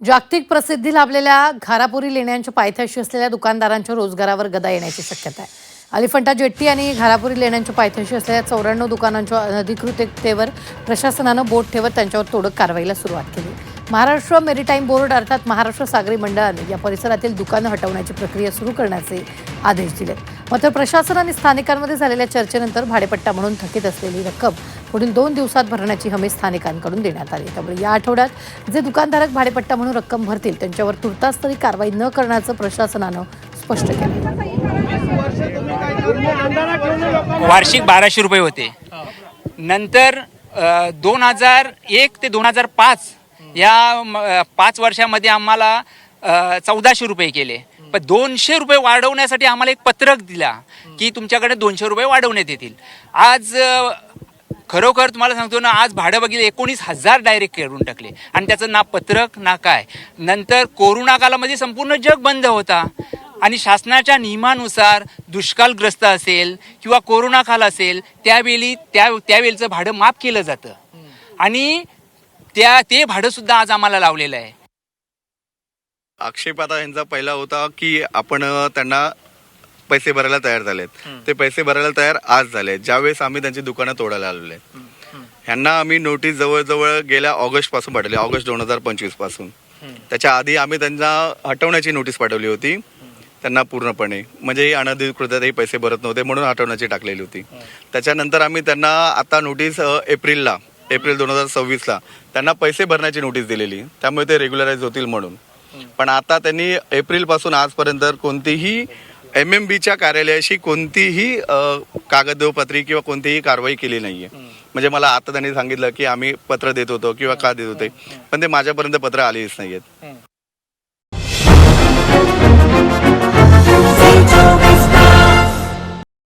जागतिक प्रसिद्धी लाभलेल्या घारापुरी लेण्यांच्या पायथ्याशी असलेल्या दुकानदारांच्या रोजगारावर गदा येण्याची शक्यता आहे. अलिफंटा जेट्टी आणि घारापुरी लेण्यांच्या पायथ्याशी असलेल्या 94 दुकानांच्या अनधिकृततेवर प्रशासनानं बोट ठेवत त्यांच्यावर तोडक कारवाईला सुरुवात केली. महाराष्ट्र मेरीटाईम बोर्ड अर्थात महाराष्ट्र सागरी मंडळाने या परिसरातील दुकानं हटवण्याची प्रक्रिया सुरू करण्याचे आदेश दिले. मात्र प्रशासन आणि स्थानिकांमध्ये झालेल्या चर्चेनंतर भाडेपट्टा म्हणून थकीत असलेली रक्कम पुढील 2 दिवसात भरण्याची हमी स्थानिकांकडून देण्यात आली. त्यामुळे या आठवड्यात जे दुकानधारक भाडेपट्टा म्हणून रक्कम भरतील त्यांच्यावर तुर्तास तरी कारवाई न करण्याचं प्रशासनानं स्पष्ट केलं. वार्षिक 1200 रुपये होते. नंतर 2001 ते 2005 या 5 वर्षामध्ये आम्हाला 1400 रुपये केले. पण 200 रुपये वाढवण्यासाठी आम्हाला एक पत्रक दिला की तुमच्याकडे 200 रुपये वाढवण्यात येतील. आज खरोखर तुम्हाला सांगतो ना, आज भाडं बघितलं 19,000 डायरेक्ट करून टाकले आणि त्याचं ना पत्रक ना काय. नंतर कोरोना कालामध्ये संपूर्ण जग बंद होता आणि शासनाच्या नियमानुसार दुष्काळग्रस्त असेल किंवा कोरोना काल असेल त्यावेळेचं भाडं माफ केलं जातं आणि ते भाडं सुद्धा आज आम्हाला लावलेलं आहे. आक्षेप आता यांचा पहिला होता की आपण त्यांना पैसे भरायला तयार झालेत. ते पैसे भरायला तयार आज झाले ज्यावेळेस आम्ही त्यांची दुकानं तोडायला आलेलो आहे. ह्यांना आम्ही नोटीस जवळजवळ गेल्या ऑगस्ट पासून पाठवली, ऑगस्ट 2025 पासून. त्याच्या आधी आम्ही त्यांना हटवण्याची नोटीस पाठवली होती त्यांना पूर्णपणे, म्हणजे अनधिकृत पैसे भरत नव्हते म्हणून हटवण्याची टाकलेली होती. त्याच्यानंतर आम्ही त्यांना आता नोटीस एप्रिल 2026 त्यांना पैसे भरण्याची नोटीस दिलेली, त्यामुळे ते रेग्युलराइज होतील म्हणून. पण आता त्यांनी एप्रिल पासून आजपर्यंत कोणतीही MMBच्या कार्यालयाशी कोणतीही कागदपत्री किंवा कोणतीही कारवाई केली नाहीये. म्हणजे मला आता त्यांनी सांगितलं की आम्ही पत्र देत होतो किंवा का देत होते, पण ते माझ्यापर्यंत पत्र आलेच नाहीयेत.